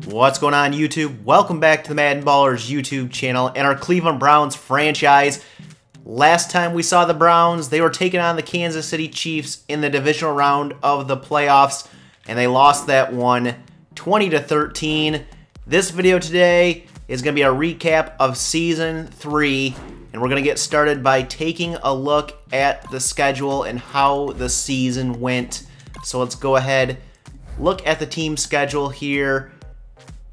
What's going on, YouTube? Welcome back to the MaddenBallerz YouTube channel and our Cleveland Browns franchise. Last time we saw the Browns, they were taking on the Kansas City Chiefs in the divisional round of the playoffs, and they lost that one 20-13. This video today is going to be a recap of Season 3, and we're going to get started by taking a look at the schedule and how the season went. So let's go ahead, look at the team schedule here,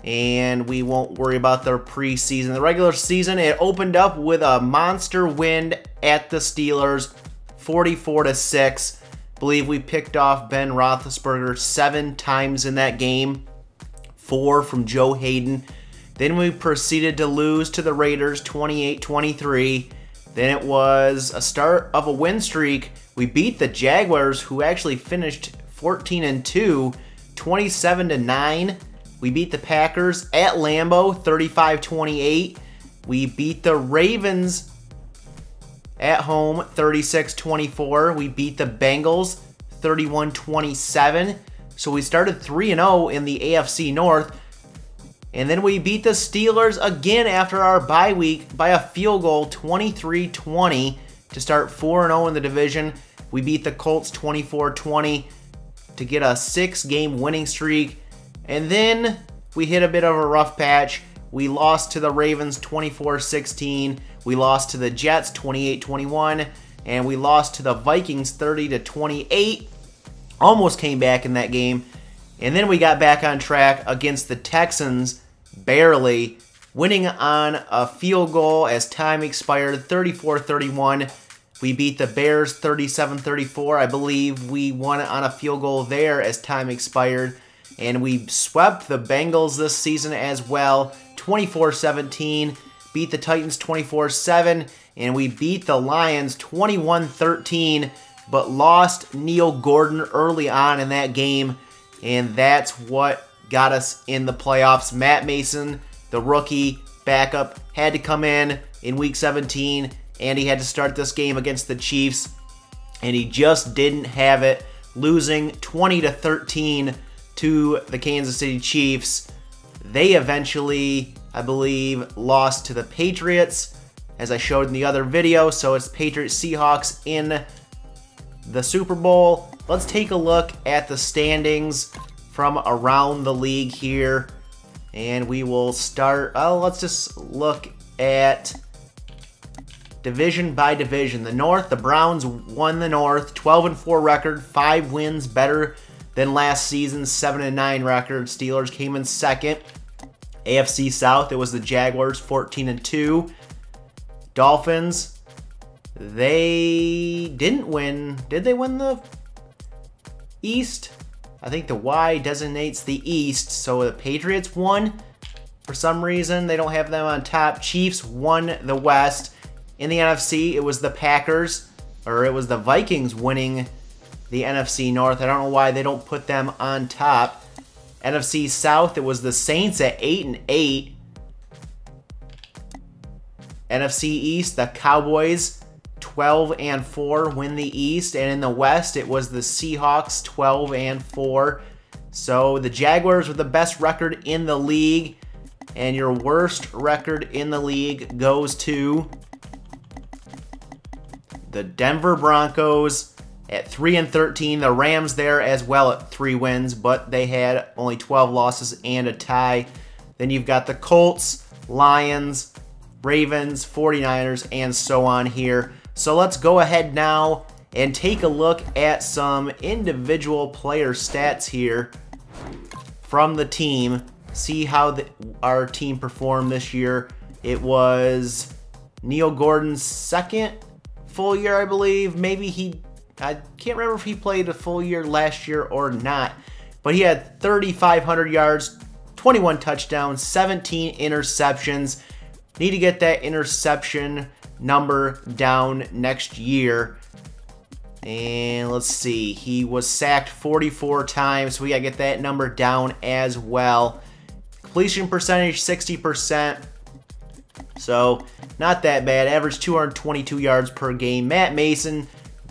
and we won't worry about their preseason. The regular season, it opened up with a monster win at the Steelers, 44-6. Believe we picked off Ben Roethlisberger 7 times in that game, 4 from Joe Hayden. Then we proceeded to lose to the Raiders 28-23. Then it was a start of a win streak. We beat the Jaguars, who actually finished 14-2, 27-9. We beat the Packers at Lambeau, 35-28. We beat the Ravens at home, 36-24. We beat the Bengals, 31-27. So we started 3-0 in the AFC North. And then we beat the Steelers again after our bye week by a field goal, 23-20, to start 4-0 in the division. We beat the Colts 24-20 to get a 6-game winning streak. And then we hit a bit of a rough patch. We lost to the Ravens 24-16. We lost to the Jets 28-21. And we lost to the Vikings 30-28. Almost came back in that game. And then we got back on track against the Texans, barely, winning on a field goal as time expired, 34-31. We beat the Bears 37-34. I believe we won on a field goal there as time expired. And we swept the Bengals this season as well, 24-17. Beat the Titans 24-7. And we beat the Lions 21-13, but lost Neil Gordon early on in that game. And that's what got us in the playoffs. Matt Mason, the rookie backup, had to come in Week 17, and he had to start this game against the Chiefs, and he just didn't have it, losing 20-13 to the Kansas City Chiefs. They eventually, I believe, lost to the Patriots, as I showed in the other video. So it's Patriots-Seahawks in the Super Bowl. Let's take a look at the standings from around the league here, and we will start. Let's just look at division by division. The North, the Browns won the North, 12-4 record, 5 wins, better than last season's 7-9 record. Steelers came in second. AFC South, it was the Jaguars, 14-2. Dolphins, they didn't win. Did they win the East? I think the Y designates the East, so the Patriots won. For some reason, they don't have them on top. Chiefs won the West. In the NFC, it was the Packers, or it was the Vikings winning the NFC North. I don't know why they don't put them on top. NFC South, it was the Saints at 8-8. NFC East, the Cowboys 12-4 win the East, and in the West it was the Seahawks 12-4. So the Jaguars were the best record in the league, and your worst record in the league goes to the Denver Broncos at 3-13. The Rams there as well at 3 wins, but they had only 12 losses and a tie. Then you've got the Colts, Lions, Ravens, 49ers, and so on here. So let's go ahead now and take a look at some individual player stats here from the team. See how our team performed this year. It was Neil Gordon's second full year, I believe. Maybe I can't remember if he played a full year last year or not. But he had 3,500 yards, 21 touchdowns, 17 interceptions. Need to get that interception number down next year. And let's see, he was sacked 44 times, so we gotta get that number down as well. Completion percentage 60%, so not that bad. Average 222 yards per game. Matt Mason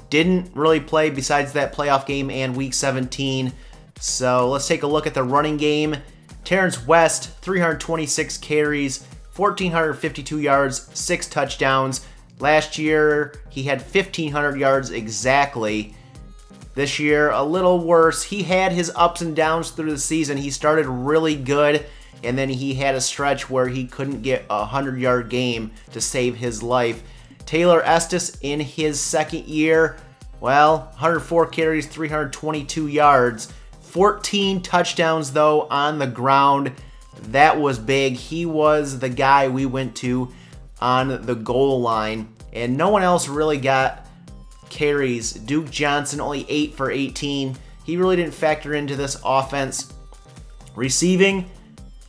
didn't really play besides that playoff game and Week 17. So let's take a look at the running game. Terrence West, 326 carries, 1,452 yards, 6 touchdowns. Last year, he had 1,500 yards exactly. This year, a little worse. He had his ups and downs through the season. He started really good, and then he had a stretch where he couldn't get a 100-yard game to save his life. Taylor Estes in his second year, well, 104 carries, 322 yards. 14 touchdowns, though, on the ground. That was big. He was the guy we went to on the goal line, and no one else really got carries. Duke Johnson only 8 for 18. He really didn't factor into this offense. Receiving,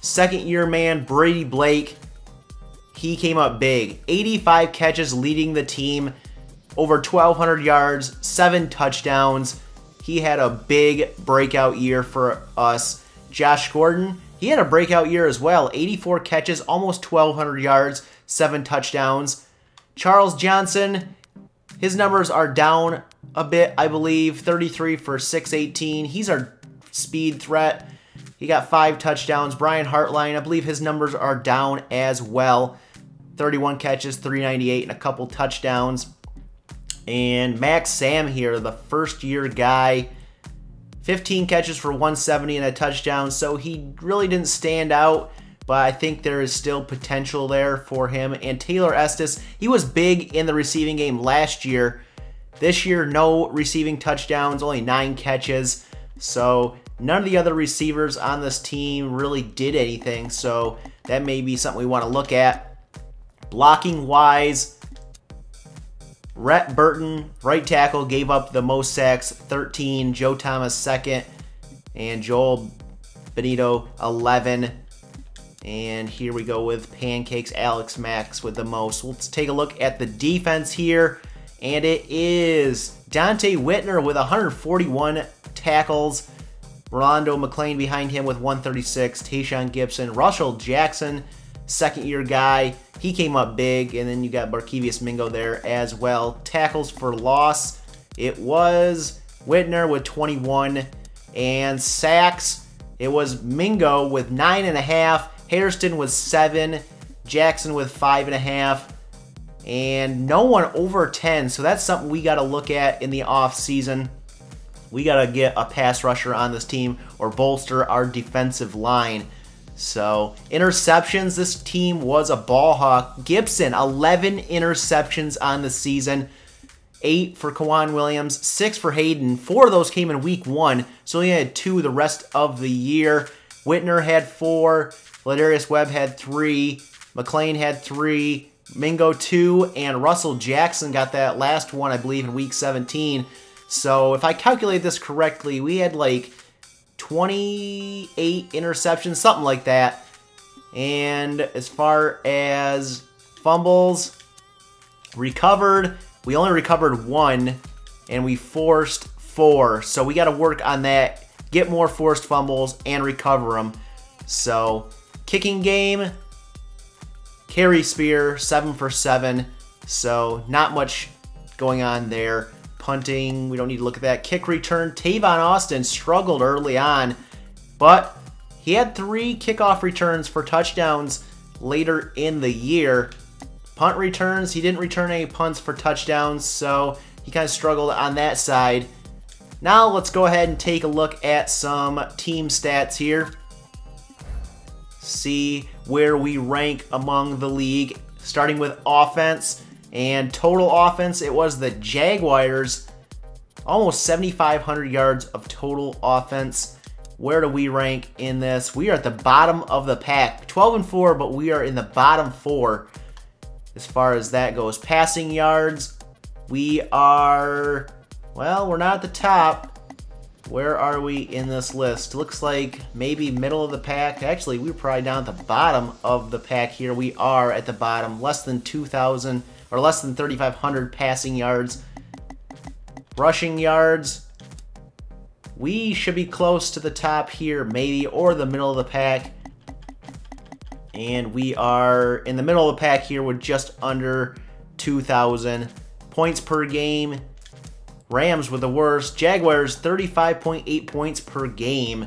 second-year man Brady Blake. He came up big. 85 catches leading the team, over 1,200 yards, 7 touchdowns. He had a big breakout year for us. Josh Gordon, he had a breakout year as well. 84 catches, almost 1,200 yards, 7 touchdowns. Charles Johnson, his numbers are down a bit, I believe. 33 for 618. He's our speed threat. He got 5 touchdowns. Brian Hartline, I believe his numbers are down as well. 31 catches, 398, and a couple touchdowns. And Max Sam here, the first-year guy, 15 catches for 170 and a touchdown, so he really didn't stand out, but I think there is still potential there for him. And Taylor Estes, he was big in the receiving game last year. This year, no receiving touchdowns, only 9 catches, so none of the other receivers on this team really did anything, so that may be something we want to look at. Blocking-wise, Rhett Burton, right tackle, gave up the most sacks, 13. Joe Thomas, second. And Joel Benito, 11. And here we go with Pancakes, Alex Max with the most. Let's take a look at the defense here. And it is Dante Whitner with 141 tackles. Rolando McClain behind him with 136. Tayshaun Gibson. Russell Jackson, second-year guy. He came up big, and then you got Barkevius Mingo there as well. Tackles for loss, it was Whitner with 21. And sacks, it was Mingo with 9.5. Hairston with 7. Jackson with 5.5. And no one over 10, so that's something we got to look at in the offseason. We got to get a pass rusher on this team or bolster our defensive line. So, interceptions, this team was a ball hawk. Gibson, 11 interceptions on the season. 8 for Kawan Williams, 6 for Hayden. 4 of those came in week 1, so he had 2 the rest of the year. Whitner had 4. Ladarius Webb had 3. McClain had 3. Mingo 2. And Russell Jackson got that last one, I believe, in week 17. So, if I calculate this correctly, we had like 28 interceptions, something like that. And as far as fumbles recovered, we only recovered 1, and we forced 4. So we got to work on that, get more forced fumbles, and recover them. So kicking game, Carey Spear, 7 for 7. So not much going on there. Punting, we don't need to look at that. Kick return, Tavon Austin struggled early on, but he had 3 kickoff returns for touchdowns later in the year. Punt returns, he didn't return any punts for touchdowns, so he kind of struggled on that side. Now let's go ahead and take a look at some team stats here. See where we rank among the league, starting with offense. And total offense, it was the Jaguars, almost 7,500 yards of total offense. Where do we rank in this? We are at the bottom of the pack. 12-4, but we are in the bottom 4 as far as that goes. Passing yards, we are, well, we're not at the top. Where are we in this list? Looks like maybe middle of the pack. Actually, we're probably down at the bottom of the pack here. We are at the bottom, less than 2,000. Or less than 3,500 passing yards. Rushing yards, we should be close to the top here, maybe, or the middle of the pack. And we are in the middle of the pack here with just under 2,000. Points per game, Rams were the worst. Jaguars, 35.8 points per game.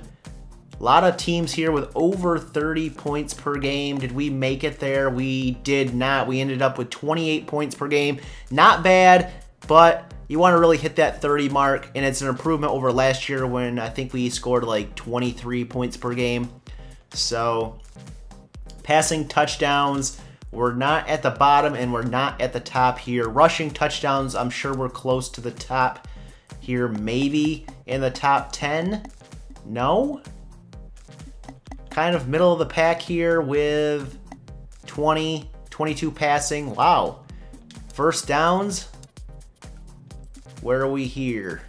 A lot of teams here with over 30 points per game. Did we make it there? We did not. We ended up with 28 points per game. Not bad, but you want to really hit that 30 mark, and it's an improvement over last year when I think we scored like 23 points per game. So, passing touchdowns, we're not at the bottom and we're not at the top here. Rushing touchdowns, I'm sure we're close to the top here, maybe in the top 10. No? Kind of middle of the pack here with 20, 22 passing. Wow. First downs. Where are we here?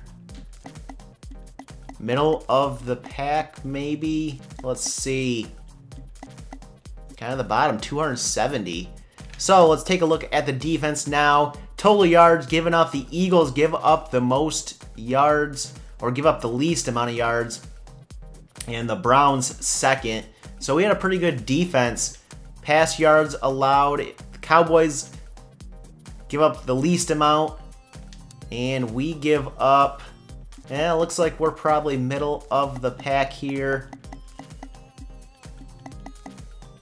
Middle of the pack, maybe? Let's see. Kind of the bottom, 270. So let's take a look at the defense now. Total yards given up. The Eagles give up the most yards, or give up the least amount of yards, and the Browns second. So we had a pretty good defense. Pass yards allowed. The Cowboys give up the least amount, and we give up, it looks like we're probably middle of the pack here.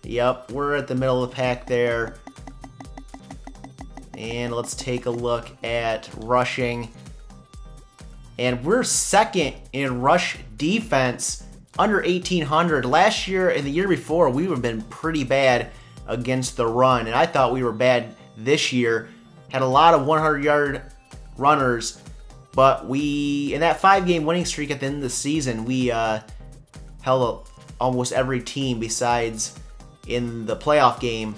Yep, we're at the middle of the pack there. And let's take a look at rushing. And we're second in rush defense, under 1,800. Last year and the year before, we have been pretty bad against the run. And I thought we were bad this year. Had a lot of 100-yard runners. But we, in that 5-game winning streak at the end of the season, we held almost every team besides in the playoff game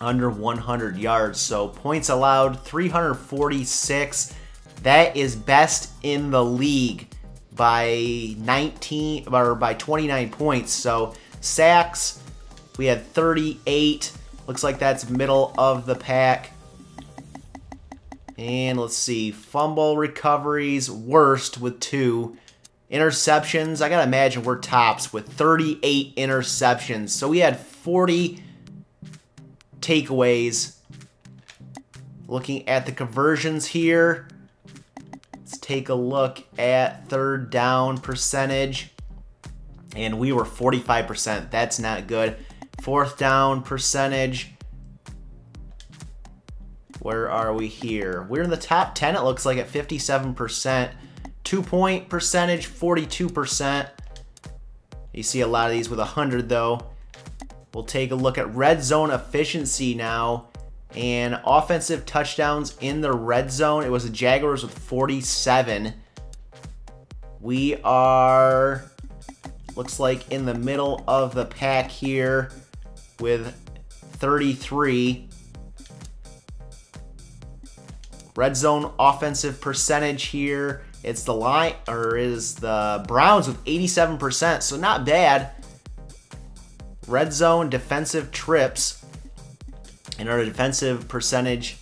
under 100 yards. So points allowed, 346. That is best in the league by 19 or by 29 points. So sacks, we had 38. Looks like that's middle of the pack. And let's see, fumble recoveries, worst with 2. Interceptions, I gotta imagine we're tops with 38 interceptions. So we had 40 takeaways. Looking at the conversions here, let's take a look at third down percentage. And we were 45%. That's not good. Fourth down percentage. Where are we here? We're in the top 10, it looks like, at 57%. 2-point percentage, 42%. You see a lot of these with 100, though. We'll take a look at red zone efficiency now. And offensive touchdowns in the red zone. It was the Jaguars with 47. We are, looks like, in the middle of the pack here with 33. Red zone offensive percentage here. It's the line, or is the Browns with 87%, so not bad. Red zone defensive trips, and our defensive percentage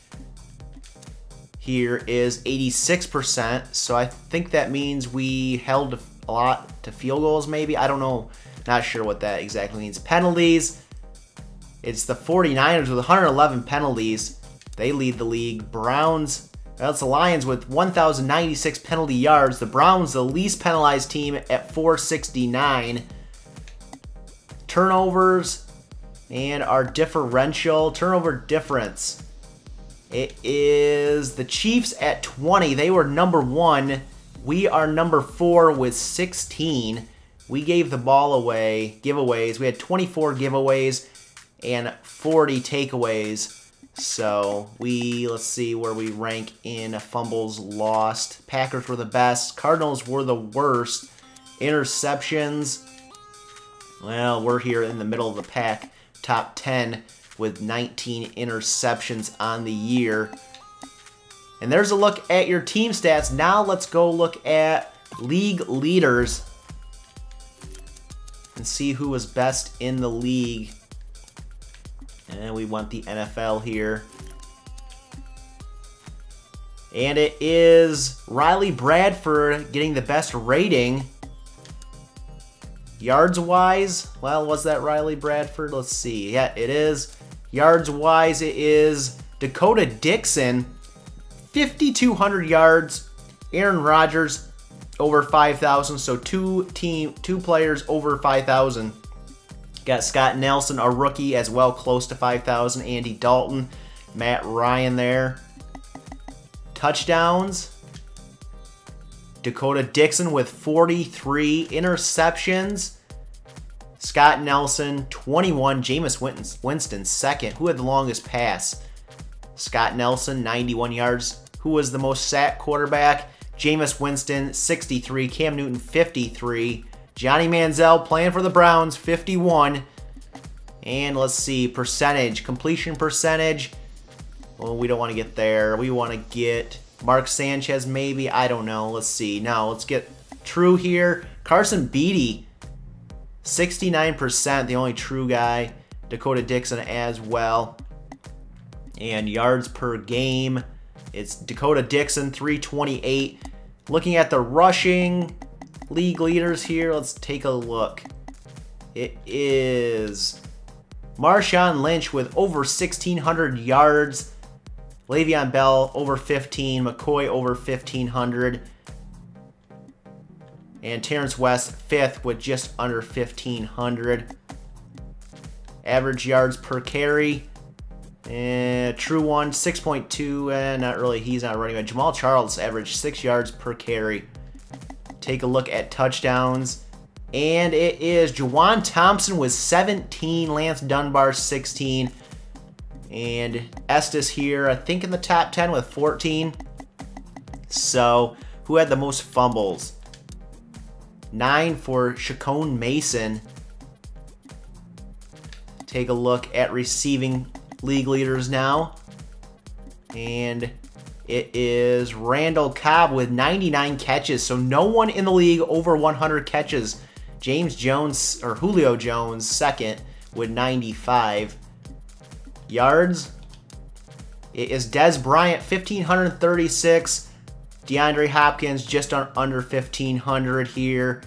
here is 86%. So I think that means we held a lot to field goals, maybe. I don't know. Not sure what that exactly means. Penalties. It's the 49ers with 111 penalties. They lead the league. Browns, that's the Lions with 1,096 penalty yards. The Browns, the least penalized team at 469. Turnovers and our differential. Turnover difference. It is the Chiefs at 20. They were number 1. We are number 4 with 16. We gave the ball away, giveaways. We had 24 giveaways and 40 takeaways. So let's see where we rank in fumbles lost. Packers were the best. Cardinals were the worst. Interceptions, well, we're here in the middle of the pack. Top 10 with 19 interceptions on the year. And there's a look at your team stats. Now let's go look at league leaders and see who was best in the league. And we want the NFL here. And it is Riley Bradford getting the best rating. Yards-wise, well, was that Riley Bradford? Let's see. Yeah, it is. Yards-wise, it is Dakota Dixon. 5,200 yards. Aaron Rodgers, over 5,000. So two players over 5,000. Got Scott Nelson, a rookie, as well, close to 5,000. Andy Dalton, Matt Ryan there. Touchdowns. Dakota Dixon with 43 interceptions. Scott Nelson, 21. Jameis Winston, second. Who had the longest pass? Scott Nelson, 91 yards. Who was the most sacked quarterback? Jameis Winston, 63. Cam Newton, 53. Johnny Manziel playing for the Browns, 51. And let's see, percentage, completion percentage. Well, we don't want to get there. We want to get Mark Sanchez, maybe. I don't know. Let's see. Now, let's get true here. Carson Beatty, 69%, the only true guy. Dakota Dixon as well. And yards per game, it's Dakota Dixon, 328. Looking at the rushing league leaders here, let's take a look. It is Marshawn Lynch with over 1,600 yards. Le'Veon Bell over 15. McCoy over 1,500. And Terrence West, 5th, with just under 1,500. Average yards per carry. True one, 6.2. Not really. He's not running back. Jamal Charles averaged 6 yards per carry. Take a look at touchdowns. And it is Juwan Thompson with 17. Lance Dunbar, 16. And Estes here, I think in the top 10 with 14. So, who had the most fumbles? 9 for Shakone Mason. Take a look at receiving league leaders now. And it is Randall Cobb with 99 catches. So no one in the league over 100 catches. James Jones, or Julio Jones, second with 95. Yards, it is Dez Bryant, 1,536. DeAndre Hopkins, just under 1,500 here.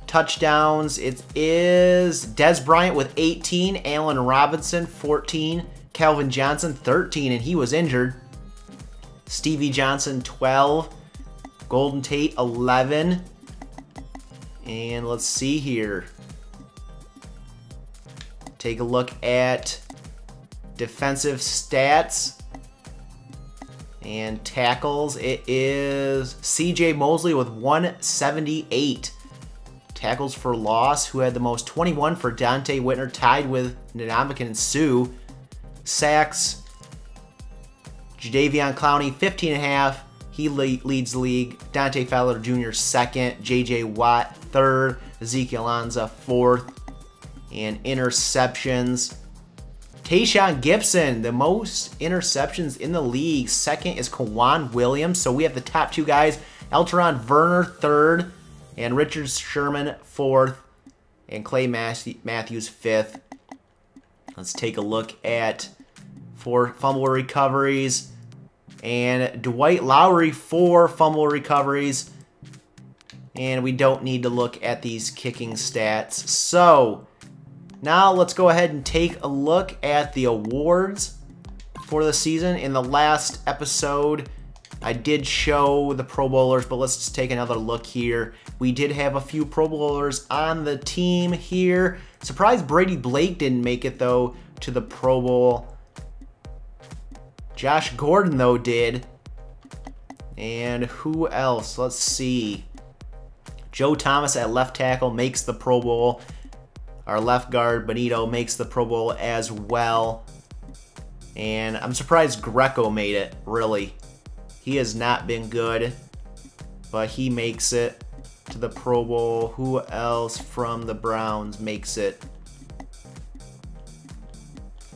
Touchdowns, it is Dez Bryant with 18. Allen Robinson, 14. Calvin Johnson, 13, and he was injured. Stevie Johnson, 12. Golden Tate, 11. And let's see here. Take a look at defensive stats and tackles. It is CJ Mosley with 178. Tackles for loss, who had the most, 21 for Dante Whitner, tied with Ndamukong Suh. Sacks, Jadeveon Clowney, 15.5. He leads the league. Dante Fowler Jr. second. J.J. Watt third. Ezekiel Anza fourth. And interceptions, Tayshaun Gibson, the most interceptions in the league. Second is Kwan Williams. So we have the top two guys. Elteron Werner third. And Richard Sherman fourth. And Clay Matthews fifth. Let's take a look at 4 fumble recoveries. And Dwight Lowry, 4 fumble recoveries. And we don't need to look at these kicking stats. So, now let's go ahead and take a look at the awards for the season. In the last episode, I did show the Pro Bowlers, but let's just take another look here. We did have a few Pro Bowlers on the team here. Surprised Brady Blake didn't make it, though, to the Pro Bowl. Josh Gordon, though, did. And who else? Let's see. Joe Thomas at left tackle makes the Pro Bowl. Our left guard, Benito, makes the Pro Bowl as well. And I'm surprised Greco made it, really. He has not been good, but he makes it to the Pro Bowl. Who else from the Browns makes it?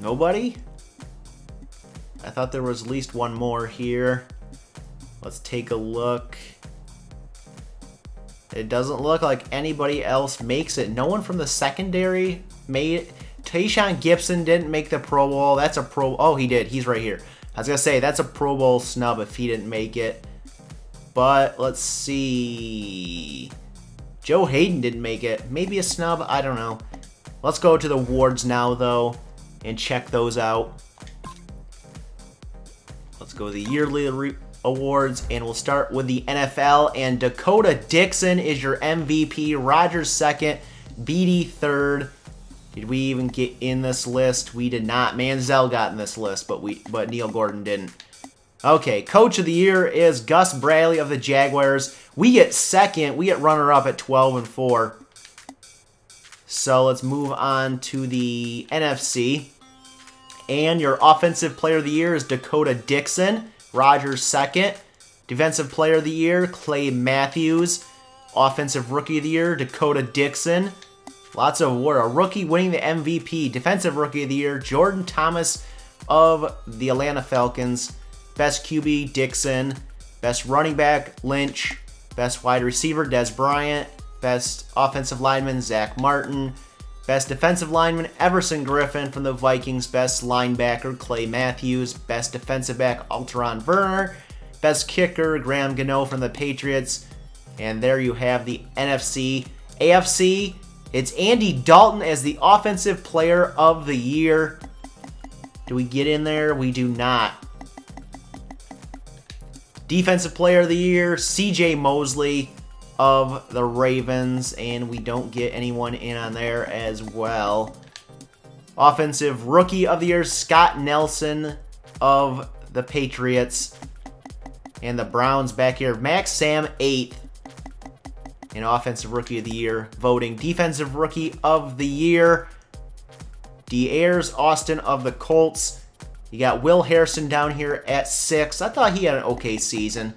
Nobody? I thought there was at least one more here. Let's take a look. It doesn't look like anybody else makes it. No one from the secondary made it. Tayshaun Gibson didn't make the Pro Bowl. That's a Pro... Oh, he did. He's right here. I was going to say, that's a Pro Bowl snub if he didn't make it. But let's see. Joe Hayden didn't make it. Maybe a snub. I don't know. Let's go to the awards now, though, and check those out. Let's go to the awards, and we'll start with the NFL. And Dakota Dixon is your MVP. Rodgers second. Beatty third. Did we even get in this list? We did not. Manziel got in this list, but Neil Gordon didn't. Okay, Coach of the Year is Gus Bradley of the Jaguars. We get second. We get runner-up at 12-4. So let's move on to the NFC. And your Offensive Player of the Year is Dakota Dixon. Rodgers second. Defensive Player of the Year, Clay Matthews. Offensive Rookie of the Year, Dakota Dixon. Lots of award. A rookie winning the MVP. Defensive Rookie of the Year, Jordan Thomas of the Atlanta Falcons. Best QB, Dixon. Best running back, Lynch. Best wide receiver, Des Bryant. Best offensive lineman, Zach Martin. Best defensive lineman, Everson Griffin from the Vikings. Best linebacker, Clay Matthews. Best defensive back, Alteron Werner. Best kicker, Graham Gano from the Patriots. And there you have the NFC. AFC, it's Andy Dalton as the Offensive Player of the Year. Do we get in there? We do not. Defensive Player of the Year, CJ Mosley of the Ravens, and we don't get anyone in on there as well. Offensive Rookie of the Year, Scott Nelson of the Patriots. And the Browns back here, Max Sam 8th in Offensive Rookie of the Year voting. Defensive Rookie of the Year, De'Ayers Austin of the Colts. You got Will Harrison down here at 6. I thought he had an okay season.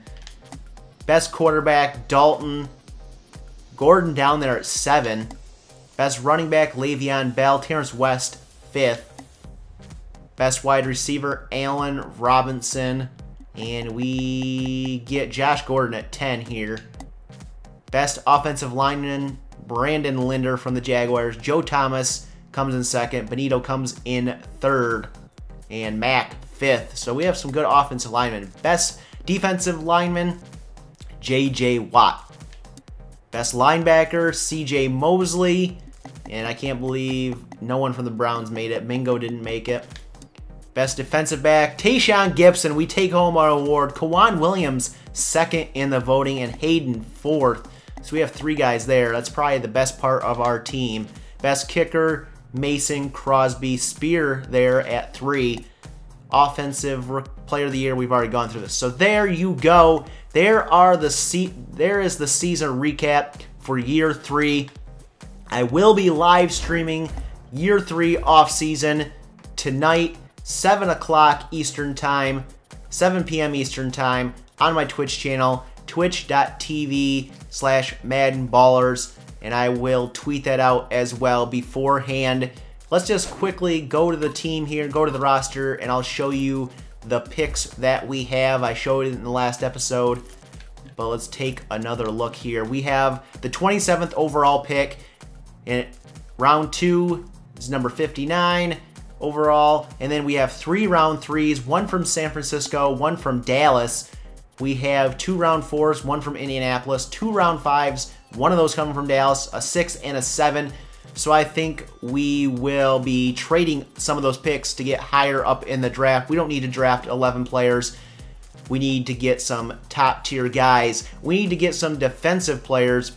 Best quarterback, Dalton. Gordon down there at 7. Best running back, Le'Veon Bell. Terrence West, 5th. Best wide receiver, Allen Robinson. And we get Josh Gordon at 10 here. Best offensive lineman, Brandon Linder from the Jaguars. Joe Thomas comes in 2nd. Benito comes in 3rd. And Mack 5th. So we have some good offensive linemen. Best defensive lineman, J.J. Watt. Best linebacker, C.J. Mosley. And I can't believe no one from the Browns made it. Mingo didn't make it. Best defensive back, Tayshaun Gibson. We take home our award. Kawan Williams, 2nd in the voting. And Hayden, 4th. So we have 3 guys there. That's probably the best part of our team. Best kicker, Mason Crosby. Spear there at 3. Offensive Player of the Year, we've already gone through this. So there you go. There is the season recap for year 3. I will be live streaming year 3 off season tonight, 7 o'clock Eastern Time, 7 p.m. Eastern Time on my Twitch channel, twitch.tv/MaddenBallerz. And I will tweet that out as well beforehand. Let's just quickly go to the team here, go to the roster, and I'll show you the picks that we have. I showed it in the last episode, but let's take another look here. We have the 27th overall pick, and round 2 is number 59 overall, and then we have 3 round 3s, 1 from San Francisco, 1 from Dallas. We have 2 round 4s, 1 from Indianapolis, 2 round 5s, 1 of those coming from Dallas, a 6 and a 7. So I think we will be trading some of those picks to get higher up in the draft. We don't need to draft 11 players. We need to get some top tier guys. We need to get some defensive players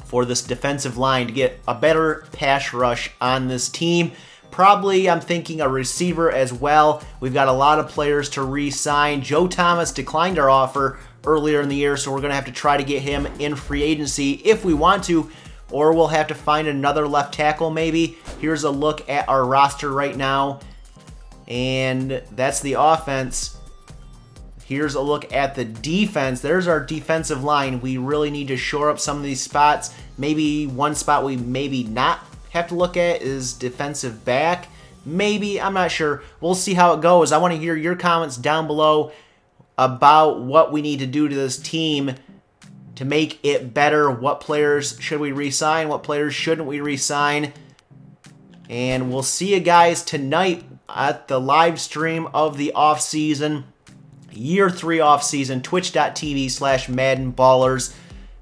for this defensive line to get a better pass rush on this team. Probably, I'm thinking a receiver as well. We've got a lot of players to re-sign. Joe Thomas declined our offer earlier in the year, so we're going to have to try to get him in free agency if we want to, or we'll have to find another left tackle maybe. Here's a look at our roster right now, and that's the offense. Here's a look at the defense. There's our defensive line. We really need to shore up some of these spots. Maybe one spot we maybe not have to look at is defensive back. Maybe, I'm not sure. We'll see how it goes. I want to hear your comments down below about what we need to do to this team to make it better. What players should we re-sign? What players shouldn't we re-sign? And we'll see you guys tonight at the live stream of the off-season, year 3 off-season, twitch.tv/MaddenBallerz.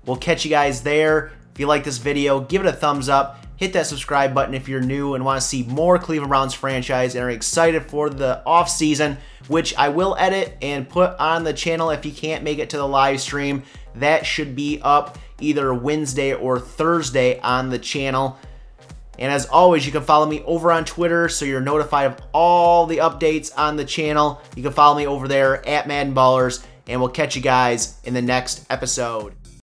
We'll catch you guys there. If you like this video, give it a thumbs up. hit that subscribe button if you're new and want to see more Cleveland Browns franchise and are excited for the offseason, which I will edit and put on the channel if you can't make it to the live stream. That should be up either Wednesday or Thursday on the channel. And as always, you can follow me over on Twitter so you're notified of all the updates on the channel. You can follow me over there at MaddenBallerz, and we'll catch you guys in the next episode.